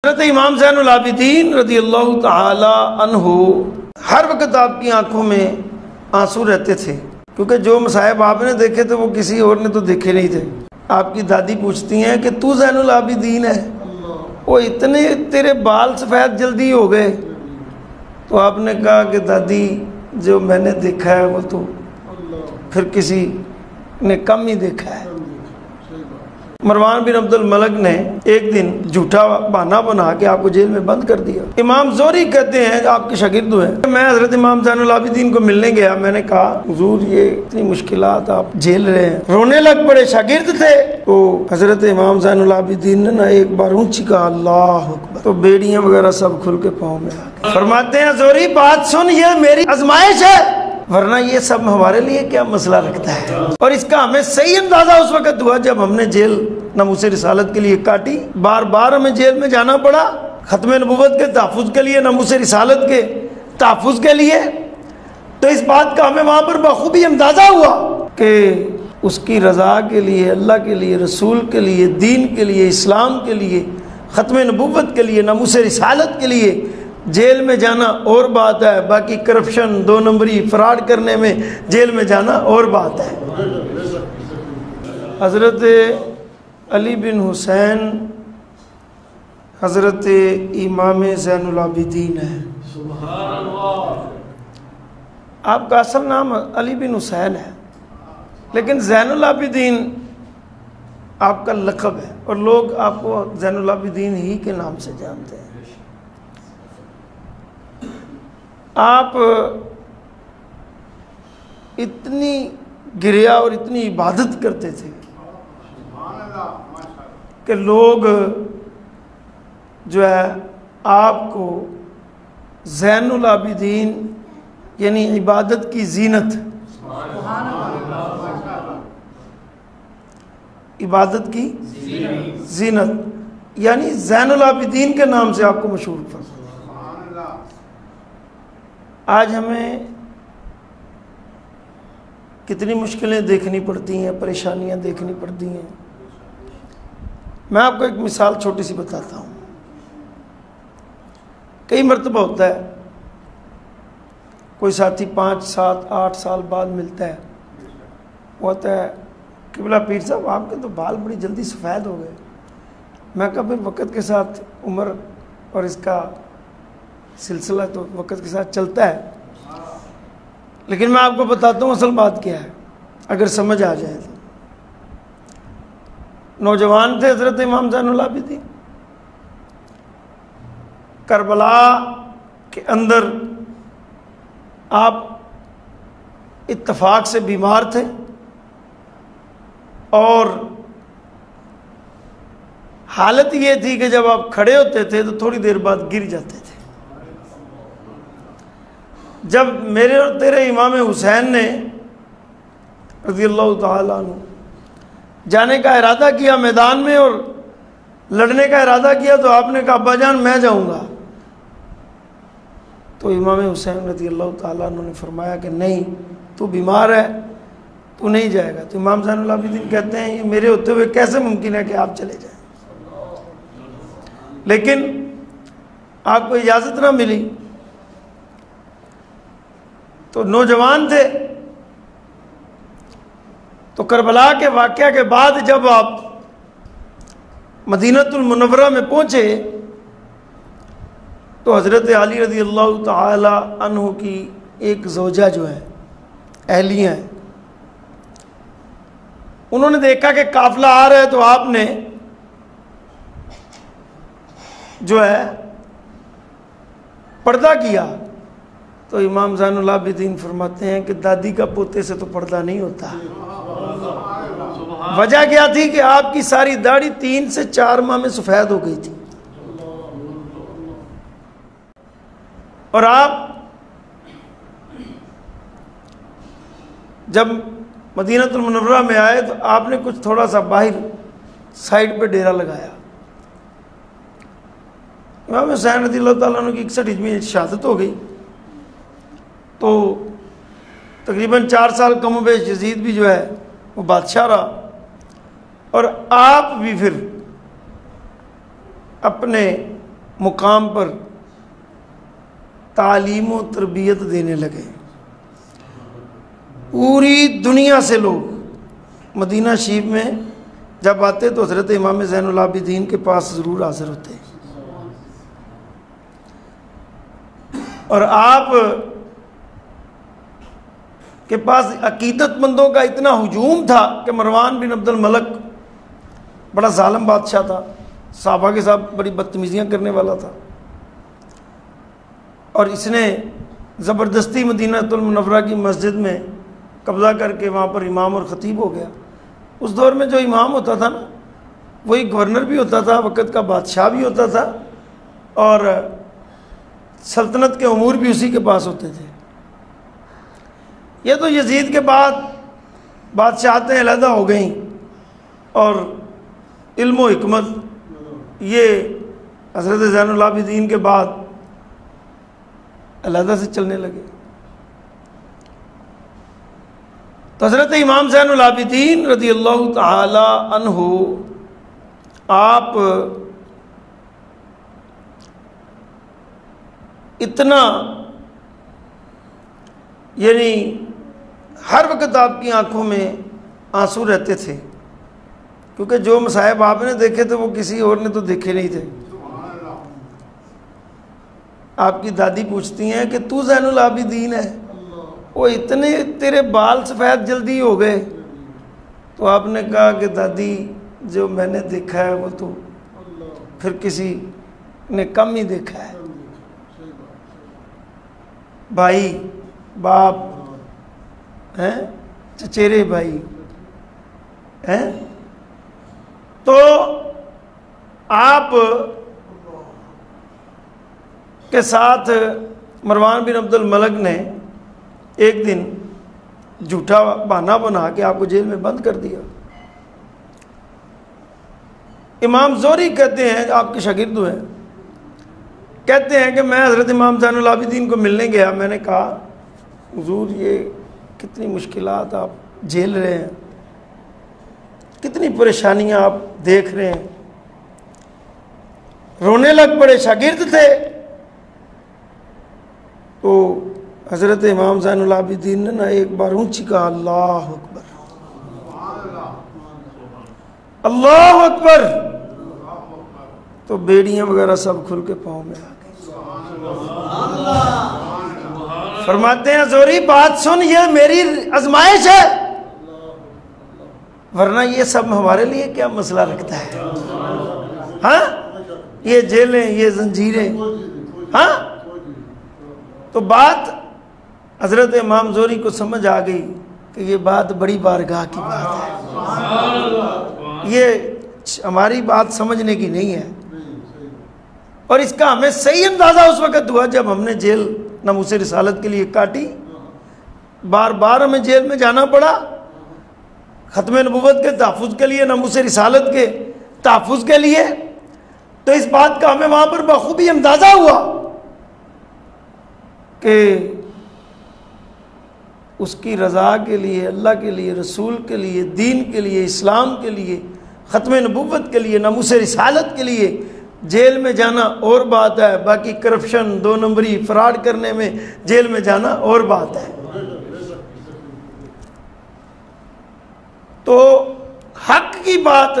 हज़रत इमाम ज़ैनुल आबिदीन रज़ियल्लाहु ताला अन्हु हर वक्त आपकी आंखों में आंसू रहते थे, क्योंकि जो मसाइब आपने देखे थे वो किसी और ने तो देखे नहीं थे। आपकी दादी पूछती हैं कि तू ज़ैनुल आबिदीन है, वो इतने तेरे बाल सफ़ेद जल्दी हो गए। तो आपने कहा कि दादी जो मैंने देखा है वो तो फिर किसी ने कम ही देखा है। मरवान बिन अब्दुल मलिक ने एक दिन झूठा बहाना बना के आपको जेल में बंद कर दिया। इमाम ज़ोहरी कहते हैं, आपके शागिर्द हैं, मैं हज़रत इमाम ज़ैनुल आबिदीन को मिलने गया। मैंने कहा हुजूर ये इतनी मुश्किलात आप झेल रहे हैं। रोने लग पड़े, शागिर्द थे। तो हज़रत इमाम ज़ैनुल आबिदीन ने ना एक बार ऊंची कहा अल्लाह अकबर, तो बेड़ियां वगैरह सब खुल के पाँव में आ गई। फरमाते हैं ज़ोहरी बात सुन, ये मेरी आजमाइश है, वरना ये सब हमारे लिए क्या मसला रखता है। और इसका हमें सही अंदाजा उस वक्त हुआ जब हमने जेल नमूसे रिसालत के लिए काटी। बार बार हमें जेल में जाना पड़ा खत्म नबूवत के तहफ़्फ़ुज़ के लिए, नमूसे रिसालत के तहफ़्फ़ुज़ के लिए। तो इस बात का हमें वहाँ पर बखूबी अंदाज़ा हुआ कि उसकी रज़ा के लिए, अल्लाह के लिए, रसूल के लिए, दीन के लिए, इस्लाम के लिए, ख़त्म नबूवत के लिए, नमूसे रिसालत के लिए जेल में जाना और बात है, बाकी करप्शन, दो नंबरी, फ्रॉड करने में जेल में जाना और बात है। हज़रत अली बिन हुसैन हज़रत इमाम ज़ैनुल आबिदीन है। आपका असल नाम अली बिन हुसैन है, लेकिन ज़ैनुल आबिदीन आपका लक़ब है और लोग आपको ज़ैनुल आबिदीन ही के नाम से जानते हैं। आप इतनी गिरिया और इतनी इबादत करते थे कि लोग जो है आपको ज़ैनुल आबिदीन यानी इबादत की जीनत, इबादत की जीनत यानी ज़ैनुल आबिदीन के नाम से आपको मशहूर करते। आज हमें कितनी मुश्किलें देखनी पड़ती हैं, परेशानियां देखनी पड़ती हैं। मैं आपको एक मिसाल छोटी सी बताता हूँ। कई मरतबा होता है कोई साथी 5, 7, 8 साल बाद मिलता है, वो होता है किबला पीर साहब आपके तो बाल बड़ी जल्दी सफ़ेद हो गए। मैं कहा भाई वक़्त के साथ उम्र और इसका सिलसिला तो वक़्त के साथ चलता है, लेकिन मैं आपको बताता हूँ असल बात क्या है, अगर समझ आ जाए तो। नौजवान थे हज़रत इमाम ज़ैनुल आबिदीन, करबला के अंदर आप इत्तफाक से बीमार थे और हालत ये थी कि जब आप खड़े होते थे तो थोड़ी देर बाद गिर जाते थे। जब मेरे और तेरे इमाम हुसैन ने रज़ियल्लाहु ताला अन्हु जाने का इरादा किया मैदान में और लड़ने का इरादा किया, तो आपने कहा अब्बा जान मैं जाऊंगा। तो इमाम हुसैन रज़ियल्लाहु ताला अन्हु ने फरमाया कि नहीं, तू बीमार है, तू नहीं जाएगा। तो इमाम ज़ैनुल आबिदीन कहते हैं ये मेरे होते हुए कैसे मुमकिन है कि आप चले जाएं। लेकिन आपको इजाज़त ना मिली। तो नौजवान थे, तो करबला के वाक़या के बाद जब आप मदीनतुल मुनव्वरा में पहुँचे तो हज़रत अली रज़ियल्लाहु ताला अन्हु की एक ज़ौजा जो है, अहलिया है, उन्होंने देखा कि काफ़िला आ रहा है, तो आपने जो है पर्दा किया। तो इमाम ज़ैनुल आबिदीन फरमाते हैं कि दादी का पोते से तो पर्दा नहीं होता। वजह क्या थी कि आपकी सारी दाढ़ी 3 से 4 माह में सफ़ेद हो गई थी और आप जब मदीनतुल मुनव्वरा में आए तो आपने कुछ थोड़ा सा बाहर साइड पे डेरा लगाया। इमाम हुसैन रज़ियल्लाहु ताला अन्हु की 61 में शहादत हो गई। तो तकरीबन 4 साल कमोबेश यजीद भी जो है वो बादशाह रहा और आप भी फिर अपने मुकाम पर तालीम व तरबियत देने लगे। पूरी दुनिया से लोग मदीना शरीफ में जब आते तो हज़रत इमाम ज़ैनुल आबिदीन के पास ज़रूर हाज़िर होते। और आप के पास अकीदतमंदों का इतना हुजूम था कि मरवान बिन अब्दुल मलक बड़ा जालिम बादशाह था, सहाबा के साथ बड़ी बदतमीज़ियाँ करने वाला था, और इसने ज़बरदस्ती मदीनतुल मुनव्वरा की मस्जिद में कब्ज़ा करके वहाँ पर इमाम और ख़तीब हो गया। उस दौर में जो इमाम होता था ना, वही गवर्नर भी होता था, वक़्त का बादशाह भी होता था, और सल्तनत के उमूर भी उसी के पास होते थे। ये तो यजीद के बाद बादशाहतें अलहदा हो गईं और इल्म व हिकमत ये हज़रत ज़ैनुल आबिदीन के बाद अलहदा से चलने लगे। तो हज़रत इमाम ज़ैनुल आबिदीन रज़ियल्लाहु ताला अन्हु आप इतना यानी हर वक्त आपकी आंखों में आंसू रहते थे, क्योंकि जो मसाइब आपने देखे थे वो किसी और ने तो देखे नहीं थे। आपकी दादी पूछती हैं कि तू ज़ैनुल आबिदीन है, वो इतने तेरे बाल सफ़ेद जल्दी हो गए। तो आपने कहा कि दादी जो मैंने देखा है वो तो फिर किसी ने कम ही देखा है। भाई बाप हैं, चचेरे भाई हैं, तो आप के साथ मरवान बिन अब्दुल मलक ने एक दिन झूठा बहाना बना के आपको जेल में बंद कर दिया। इमाम ज़ोहरी कहते हैं, आपके शागिर्द हैं, कहते हैं कि मैं हज़रत इमाम ज़ैनुल आबिदीन को मिलने गया। मैंने कहा हुज़ूर ये कितनी मुश्किलात आप झेल रहे हैं, कितनी परेशानियां आप देख रहे हैं। रोने लग पड़े, शागिर्द थे। तो हज़रत इमाम ज़ैनुल आबिदीन ने ना एक बार ऊंची कहा अल्लाह अकबर, अल्लाह अकबर, तो बेड़ियां वगैरह सब खुल के पाँव में आ गई। फरमाते हैं ज़ोहरी बात सुन, ये मेरी आजमाइश है, वरना ये सब हमारे लिए क्या मसला रखता है। हाँ, ये जेलें, ये जंजीरें। हाँ, तो बात हज़रत इमाम ज़ोहरी को समझ आ गई कि ये बात बड़ी बारगाह की बात है, ये हमारी बात समझने की नहीं है। और इसका हमें सही अंदाज़ा उस वक़्त हुआ जब हमने जेल नामूसे रिसालत के लिए काटी। बार बार हमें जेल में जाना पड़ा ख़त्म नबूवत के तहफ़्फ़ुज़ के लिए, नामूसे रिसालत के तहफ़्फ़ुज़ के लिए। तो इस बात का हमें वहाँ पर बखूबी अंदाज़ा हुआ कि उसकी रज़ा के लिए, अल्लाह के लिए, रसूल के लिए, दीन के लिए, इस्लाम के लिए, ख़त्म नबूवत के लिए, नामूसे रिसालत के लिए जेल में जाना और बात है, बाकी करप्शन, दो नंबरी, फ्रॉड करने में जेल में जाना और बात है। तो हक की बात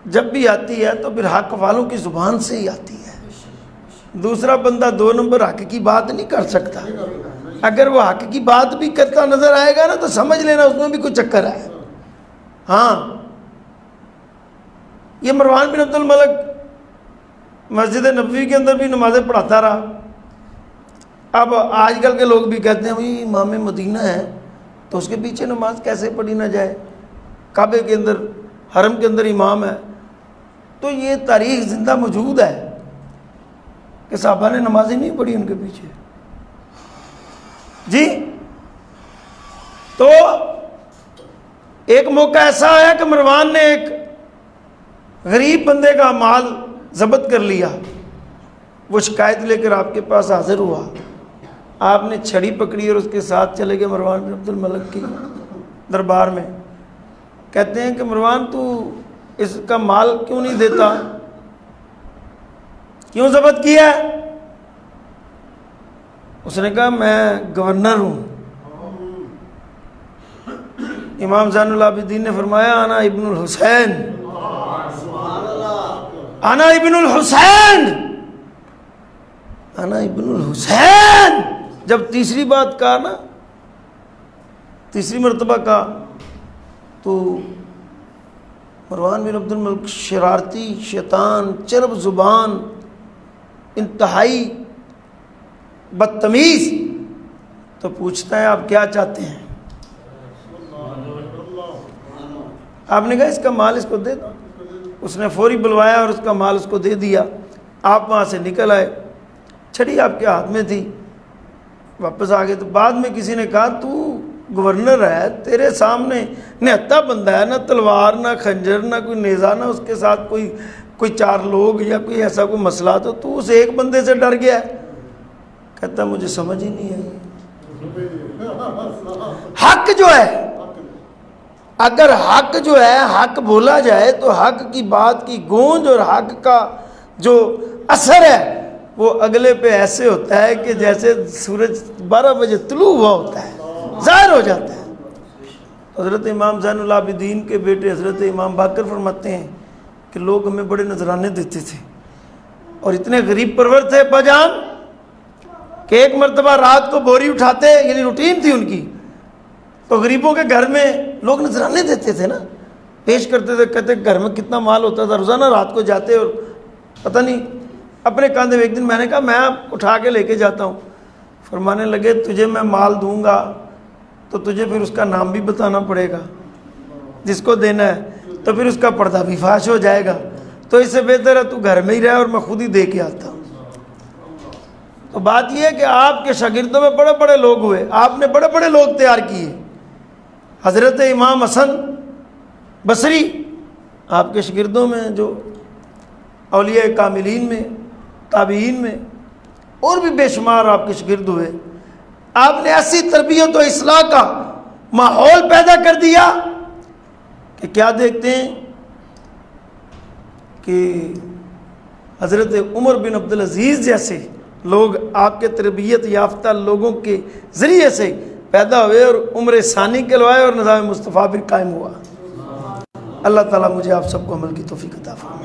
जब भी आती है तो फिर हक वालों की ज़ुबान से ही आती है। दूसरा बंदा दो नंबर हक की बात नहीं कर सकता। अगर वो हक की बात भी करता नजर आएगा ना तो समझ लेना उसमें भी कुछ चक्कर है। हाँ, ये मरवान बिन अब्दुल मलक मस्जिद नबवी के अंदर भी नमाज़ें पढ़ाता रहा। अब आजकल के लोग भी कहते हैं भाई इमाम मदीना है तो उसके पीछे नमाज कैसे पढ़ी ना जाए, काबे के अंदर, हरम के अंदर इमाम है। तो ये तारीख जिंदा मौजूद है कि साहबा ने नमाजें नहीं पढ़ी उनके पीछे जी। तो एक मौका ऐसा आया कि मरवान ने एक गरीब बंदे का माल जब्त कर लिया। वो शिकायत लेकर आपके पास हाजिर हुआ, आपने छड़ी पकड़ी और उसके साथ चले गए मरवान बिन अब्दुल मलक की दरबार में। कहते हैं कि मरवान तू इसका माल क्यों नहीं देता? क्यों ज़ब्त किया? उसने कहा मैं गवर्नर हूं। इमाम ज़ैनुल आबिदीन ने फरमाया आना इब्नुल हुसैन, आना इब्नुल हुसैन, आना इब्नुल हुसैन। जब तीसरी बात कहा ना, तीसरी मरतबा कहा, तो मरवान बिन अब्दुल मलिक शरारती, शैतान, चरब जुबान, इंतहाई बदतमीज, तो पूछता है आप क्या चाहते हैं? आपने कहा इसका माल इसको दे दो। उसने फौरी बुलवाया और उसका माल उसको दे दिया। आप वहाँ से निकल आए, छड़ी आपके हाथ में थी, वापस आ गए। तो बाद में किसी ने कहा तू गवर्नर है, तेरे सामने निहत्ता बंदा है, ना तलवार ना खंजर ना कोई नेज़ा, ना उसके साथ कोई चार लोग या कोई ऐसा कोई मसला, तो तू उस एक बंदे से डर गया। कहता मुझे समझ ही नहीं आई। हक जो है, अगर हक जो है हक बोला जाए तो हक की बात की गूंज और हक का जो असर है वो अगले पे ऐसे होता है कि जैसे सूरज 12 बजे तुलू हुआ होता है, ज़ाहिर हो जाता है। हज़रत इमाम ज़ैनुल आबिदीन के बेटे हज़रत इमाम बाकर फरमाते हैं कि लोग हमें बड़े नजराने देते थे और इतने गरीब परवर थे अब्बाजान कि एक मरतबा रात को बोरी उठाते, यानी रूटीन थी उनकी, तो गरीबों के घर में लोग नजराने देते थे ना, पेश करते थे। कहते घर में कितना माल होता था, रोज़ाना रात को जाते और पता नहीं अपने कांधे में। एक दिन मैंने कहा मैं उठा के लेके जाता हूँ। फरमाने लगे तुझे मैं माल दूंगा तो तुझे फिर उसका नाम भी बताना पड़ेगा जिसको देना है, तो फिर उसका पर्दा भी फाश हो जाएगा, तो इससे बेहतर है तू घर में ही रहे और मैं खुद ही दे के आता हूँ। तो बात यह है कि आपके शागिर्दों में बड़े बड़े लोग हुए, आपने बड़े बड़े लोग तैयार किए। हज़रत इमाम हसन बसरी आपके शागिर्दों में, जो औलिया कामिलीन में, ताबीन में और भी बेशुमार आपके शागिर्द हुए। आपने ऐसी तरबियत और इस्लाह का माहौल पैदा कर दिया कि क्या देखते हैं कि हज़रत उमर बिन अब्दुल अजीज़ जैसे लोग आपके तरबियत याफ्ता लोगों के ज़रिए से पैदा हुए और उम्र सानी कहलवाए और निज़ाम मुस्तफ़ा भी कायम हुआ। अल्लाह ताला मुझे आप सबको अमल की तौफीक अता फरमाए।